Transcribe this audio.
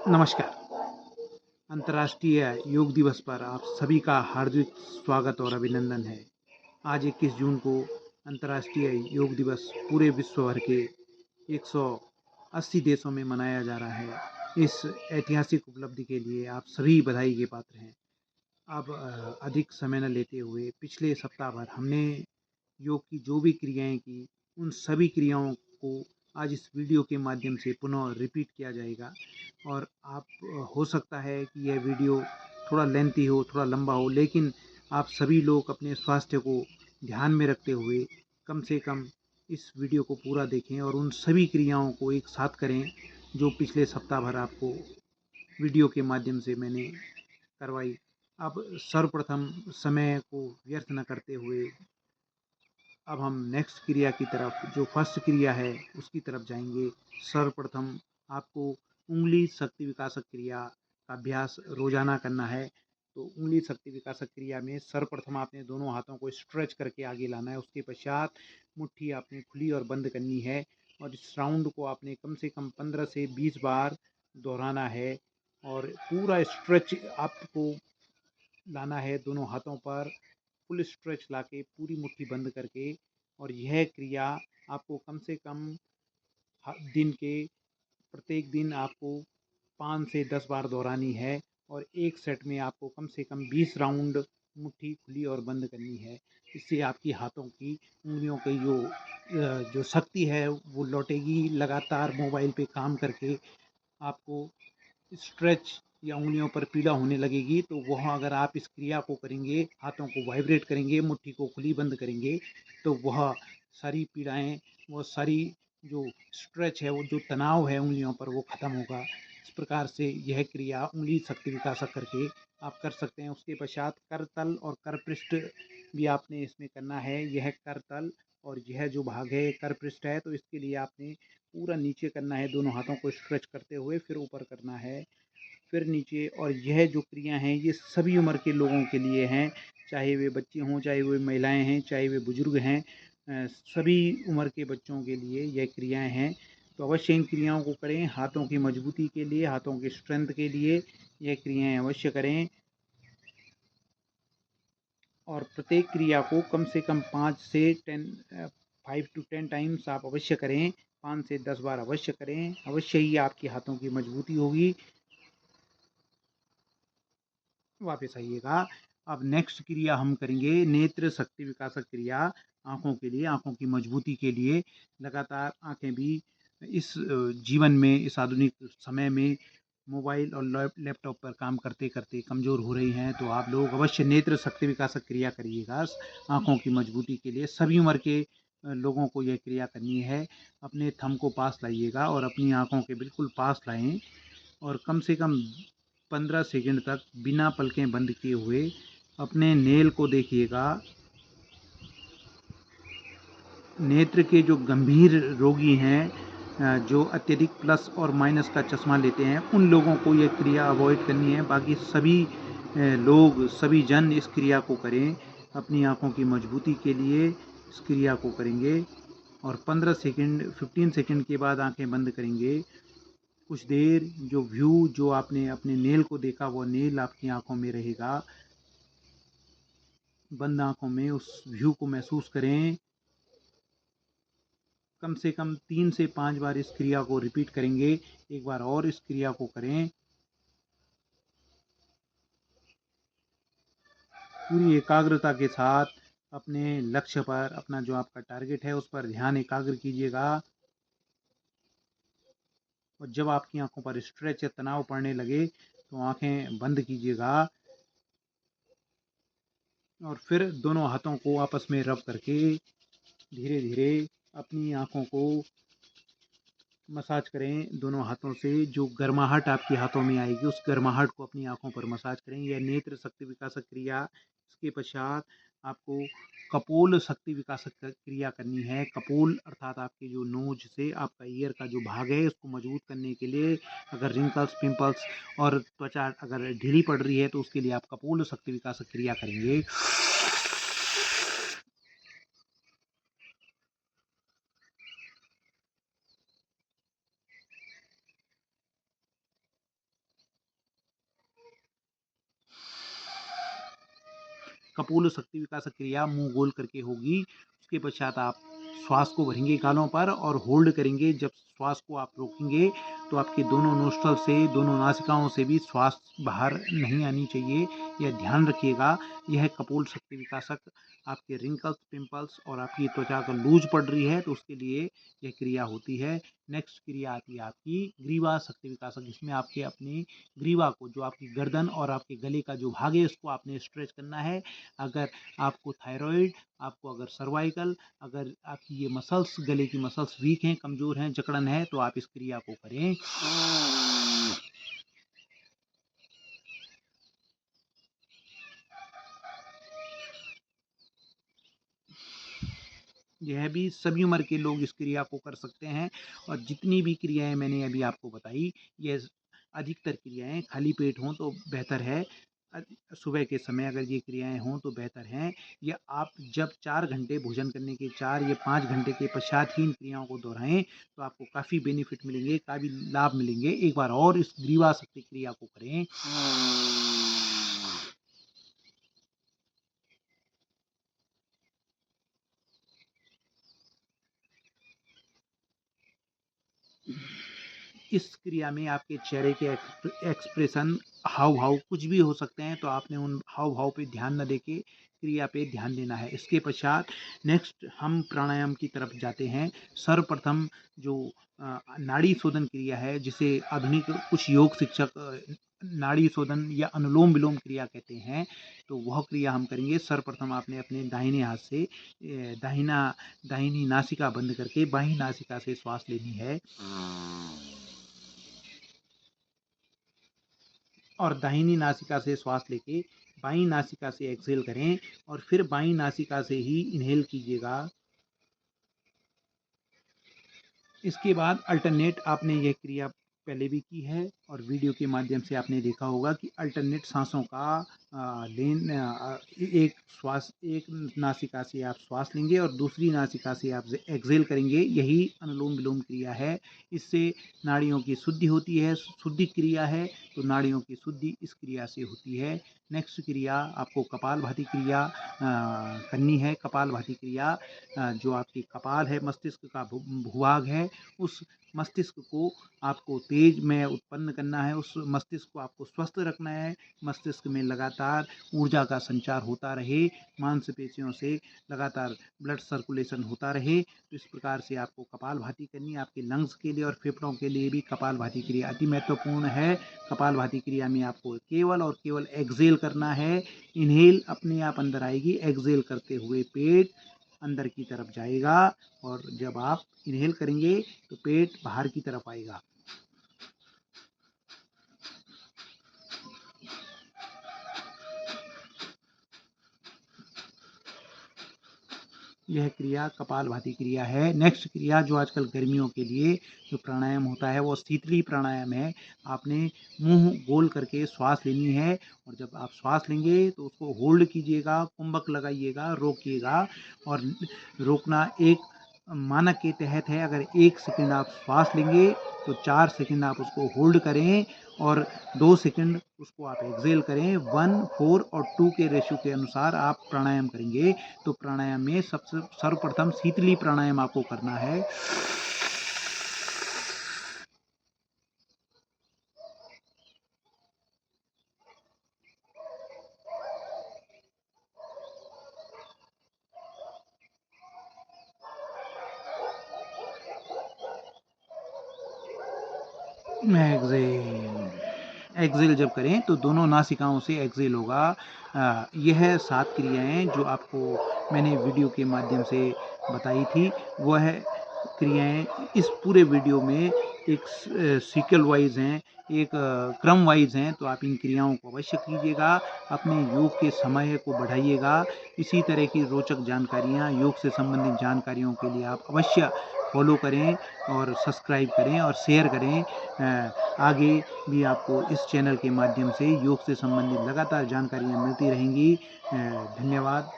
नमस्कार। अंतर्राष्ट्रीय योग दिवस पर आप सभी का हार्दिक स्वागत और अभिनंदन है। आज 21 जून को अंतर्राष्ट्रीय योग दिवस पूरे विश्व भर के 180 देशों में मनाया जा रहा है। इस ऐतिहासिक उपलब्धि के लिए आप सभी बधाई के पात्र हैं। अब अधिक समय न लेते हुए पिछले सप्ताह भर हमने योग की जो भी क्रियाएं की, उन सभी क्रियाओं को आज इस वीडियो के माध्यम से पुनः रिपीट किया जाएगा। और आप हो सकता है कि यह वीडियो थोड़ा लेंथी हो, थोड़ा लंबा हो, लेकिन आप सभी लोग अपने स्वास्थ्य को ध्यान में रखते हुए कम से कम इस वीडियो को पूरा देखें और उन सभी क्रियाओं को एक साथ करें जो पिछले सप्ताह भर आपको वीडियो के माध्यम से मैंने करवाई। अब सर्वप्रथम समय को व्यर्थ न करते हुए अब हम नेक्स्ट क्रिया की तरफ, जो फर्स्ट क्रिया है उसकी तरफ जाएंगे। सर्वप्रथम आपको उंगली शक्ति विकासक क्रिया का अभ्यास रोजाना करना है। तो उंगली शक्ति विकासक क्रिया में सर्वप्रथम आपने दोनों हाथों को स्ट्रेच करके आगे लाना है। उसके पश्चात मुट्ठी आपने खुली और बंद करनी है और इस राउंड को आपने कम से कम 15 से 20 बार दोहराना है और पूरा स्ट्रेच आपको लाना है दोनों हाथों पर। फुल स्ट्रेच लाके पूरी मुट्ठी बंद करके, और यह क्रिया आपको कम से कम दिन के प्रत्येक दिन आपको 5 से 10 बार दोहरानी है और एक सेट में आपको कम से कम 20 राउंड मुट्ठी खुली और बंद करनी है। इससे आपकी हाथों की उंगलियों की जो शक्ति है वो लौटेगी। लगातार मोबाइल पे काम करके आपको स्ट्रेच या उंगलियों पर पीड़ा होने लगेगी, तो वह अगर आप इस क्रिया को करेंगे, हाथों को वाइब्रेट करेंगे, मुट्ठी को खुली बंद करेंगे, तो वह सारी पीड़ाएं, वो सारी जो स्ट्रेच है, वो जो तनाव है उंगलियों पर, वो ख़त्म होगा। इस प्रकार से यह क्रिया उंगली शक्ति विकासक करके आप कर सकते हैं। उसके पश्चात करतल और करपृष्ठ भी आपने इसमें करना है। यह करतल और यह जो भाग है करपृष्ठ है, तो इसके लिए आपने पूरा नीचे करना है, दोनों हाथों को स्ट्रेच करते हुए फिर ऊपर करना है, फिर नीचे। और यह जो क्रिया हैं ये सभी उम्र के लोगों के लिए हैं, चाहे वे बच्चे हों, चाहे वे महिलाएं हैं, चाहे वे बुजुर्ग हैं। सभी उम्र के बच्चों के लिए यह क्रियाएं हैं। तो अवश्य इन क्रियाओं को करें। हाथों की मजबूती के लिए, हाथों की स्ट्रेंथ के लिए यह क्रियाएं अवश्य करें और प्रत्येक क्रिया को कम से कम 5 to 10 टाइम्स आप अवश्य करें। 5 से 10 बार अवश्य करें। अवश्य ही आपके हाथों की मजबूती होगी। वापस आइएगा। अब नेक्स्ट क्रिया हम करेंगे नेत्र शक्ति विकासक क्रिया, आँखों के लिए, आँखों की मजबूती के लिए। लगातार आँखें भी इस जीवन में, इस आधुनिक समय में मोबाइल और लैपटॉप पर काम करते करते कमज़ोर हो रही हैं, तो आप लोग अवश्य नेत्र शक्ति विकासक क्रिया करिएगा आँखों की मजबूती के लिए। सभी उम्र के लोगों को यह क्रिया करनी है। अपने थंब को पास लाइएगा और अपनी आँखों के बिल्कुल पास लाएं और कम से कम 15 सेकंड तक बिना पलकें बंद किए हुए अपने नेल को देखिएगा। नेत्र के जो गंभीर रोगी हैं, जो अत्यधिक प्लस और माइनस का चश्मा लेते हैं, उन लोगों को यह क्रिया अवॉइड करनी है। बाकी सभी लोग, सभी जन इस क्रिया को करें। अपनी आँखों की मजबूती के लिए इस क्रिया को करेंगे और 15 सेकंड के बाद आँखें बंद करेंगे। कुछ देर जो व्यू, जो आपने अपने नेल को देखा, वो नेल आपकी आंखों में रहेगा। बंद आंखों में उस व्यू को महसूस करें। कम से कम 3 से 5 बार इस क्रिया को रिपीट करेंगे। एक बार और इस क्रिया को करें। पूरी एकाग्रता के साथ अपने लक्ष्य पर, अपना जो आपका टारगेट है उस पर ध्यान एकाग्र कीजिएगा। और जब आपकी आंखों पर स्ट्रेच या तनाव पड़ने लगे तो आंखें बंद कीजिएगा और फिर दोनों हाथों को आपस में रब करके धीरे धीरे अपनी आँखों को मसाज करें दोनों हाथों से। जो गर्माहट आपके हाथों में आएगी, उस गर्माहट को अपनी आँखों पर मसाज करें। यह नेत्र शक्ति विकासक क्रिया। इसके पश्चात आपको कपोल शक्ति विकासक क्रिया करनी है। कपोल अर्थात आपके जो नोज से आपका ईयर का जो भाग है, उसको मजबूत करने के लिए, अगर रिंकल्स, पिंपल्स और त्वचा अगर ढीली पड़ रही है, तो उसके लिए आप कपोल शक्ति विकासक क्रिया करेंगे। कपोल शक्ति विकास क्रिया मुंह गोल करके होगी। उसके पश्चात आप श्वास को भरेंगे गालों पर और होल्ड करेंगे। जब श्वास को आप रोकेंगे तो आपके दोनों नोस्ट्रल से, दोनों नासिकाओं से भी श्वास बाहर नहीं आनी चाहिए, यह ध्यान रखिएगा। यह कपोल शक्ति विकासक आपके रिंकल्स, पिंपल्स और आपकी त्वचा का लूज पड़ रही है तो उसके लिए यह क्रिया होती है। नेक्स्ट क्रिया आती है आपकी ग्रीवा शक्ति विकासक। इसमें आपके अपने ग्रीवा को, जो आपकी गर्दन और आपके गले का जो भाग है, उसको आपने स्ट्रेच करना है। अगर आपको थायराइड, आपको अगर सर्वाइकल, अगर आपकी ये मसल्स, गले की मसल्स वीक हैं, कमज़ोर हैं, जकड़न है, तो आप इस क्रिया को करें। यह भी सभी उम्र के लोग इस क्रिया को कर सकते हैं और जितनी भी क्रियाएं मैंने अभी आपको बताई, यह अधिकतर क्रियाएं खाली पेट हों तो बेहतर है। सुबह के समय अगर ये क्रियाएं हों तो बेहतर हैं। या आप जब 4 घंटे भोजन करने के 4 या 5 घंटे के पश्चात ही इन क्रियाओं को दोहराएं तो आपको काफ़ी बेनिफिट मिलेंगे, काफ़ी लाभ मिलेंगे। एक बार और इस ग्रीवा शक्ति क्रिया को करें। इस क्रिया में आपके चेहरे के एक्सप्रेशन, हाव भाव कुछ भी हो सकते हैं, तो आपने उन हाव भाव पे ध्यान न देके क्रिया पे ध्यान देना है। इसके पश्चात नेक्स्ट हम प्राणायाम की तरफ जाते हैं। सर्वप्रथम जो नाड़ी शोधन क्रिया है, जिसे आधुनिक कुछ योग शिक्षक नाड़ी शोधन या अनुलोम विलोम क्रिया कहते हैं, तो वह क्रिया हम करेंगे। सर्वप्रथम आपने अपने दाहिने हाथ से दाहिनी नासिका बंद करके बाईं नासिका से श्वास लेनी है और दाहिनी नासिका से श्वास लेके बाईं नासिका से एक्सहेल करें और फिर बाईं नासिका से ही इनहेल कीजिएगा। इसके बाद अल्टरनेट, आपने यह क्रिया पहले भी की है और वीडियो के माध्यम से आपने देखा होगा कि अल्टरनेट सांसों का एक नासिका से आप श्वास लेंगे और दूसरी नासिका से आप एक्सहेल करेंगे। यही अनुलोम विलोम क्रिया है। इससे नाड़ियों की शुद्धि होती है, शुद्धि क्रिया है, तो नाड़ियों की शुद्धि इस क्रिया से होती है। नेक्स्ट क्रिया आपको कपालभाति क्रिया करनी है। कपालभाति क्रिया जो आपकी कपाल है, मस्तिष्क का भूभाग है, उस मस्तिष्क को आपको तेज में उत्पन्न करना है, उस मस्तिष्क को आपको स्वस्थ रखना है। मस्तिष्क में लगातार ऊर्जा का संचार होता रहे, मांसपेशियों से लगातार ब्लड सर्कुलेशन होता रहे। तो इस प्रकार से आपको कपालभाति करनी है। आपके लंग्स के लिए और फेफड़ों के लिए भी कपालभाति क्रिया अति महत्वपूर्ण है। कपालभाति क्रिया में आपको केवल और केवल एक्सहेल करना है। इनहेल अपने आप अंदर आएगी, एक्सहेल करते हुए पेट अंदर की तरफ जाएगा और जब आप इनहेल करेंगे तो पेट बाहर की तरफ आएगा। यह क्रिया कपालभाति क्रिया है। नेक्स्ट क्रिया जो आजकल गर्मियों के लिए जो प्राणायाम होता है वो शीतली प्राणायाम है। आपने मुंह गोल करके श्वास लेनी है और जब आप श्वास लेंगे तो उसको होल्ड कीजिएगा, कुंभक लगाइएगा, रोकिएगा और रोकना एक मानक के तहत है। अगर 1 सेकंड आप श्वास लेंगे तो 4 सेकंड आप उसको होल्ड करें और 2 सेकंड उसको आप एक्सहेल करें। 1, 4 और 2 के रेशियो के अनुसार आप प्राणायाम करेंगे। तो प्राणायाम में सबसे सर्वप्रथम शीतली प्राणायाम आपको करना है। एक्सहेल जब करें तो दोनों नासिकाओं से एक्सहेल होगा। यह 7 क्रियाएं जो आपको मैंने वीडियो के माध्यम से बताई थी, वह क्रियाएं इस पूरे वीडियो में एक सीक्वल वाइज हैं, एक क्रम वाइज हैं। तो आप इन क्रियाओं को अवश्य कीजिएगा। अपने योग के समय को बढ़ाइएगा। इसी तरह की रोचक जानकारियाँ, योग से संबंधित जानकारियों के लिए आप अवश्य फॉलो करें और सब्सक्राइब करें और शेयर करें। आगे भी आपको इस चैनल के माध्यम से योग से संबंधित लगातार जानकारियाँ मिलती रहेंगी। धन्यवाद।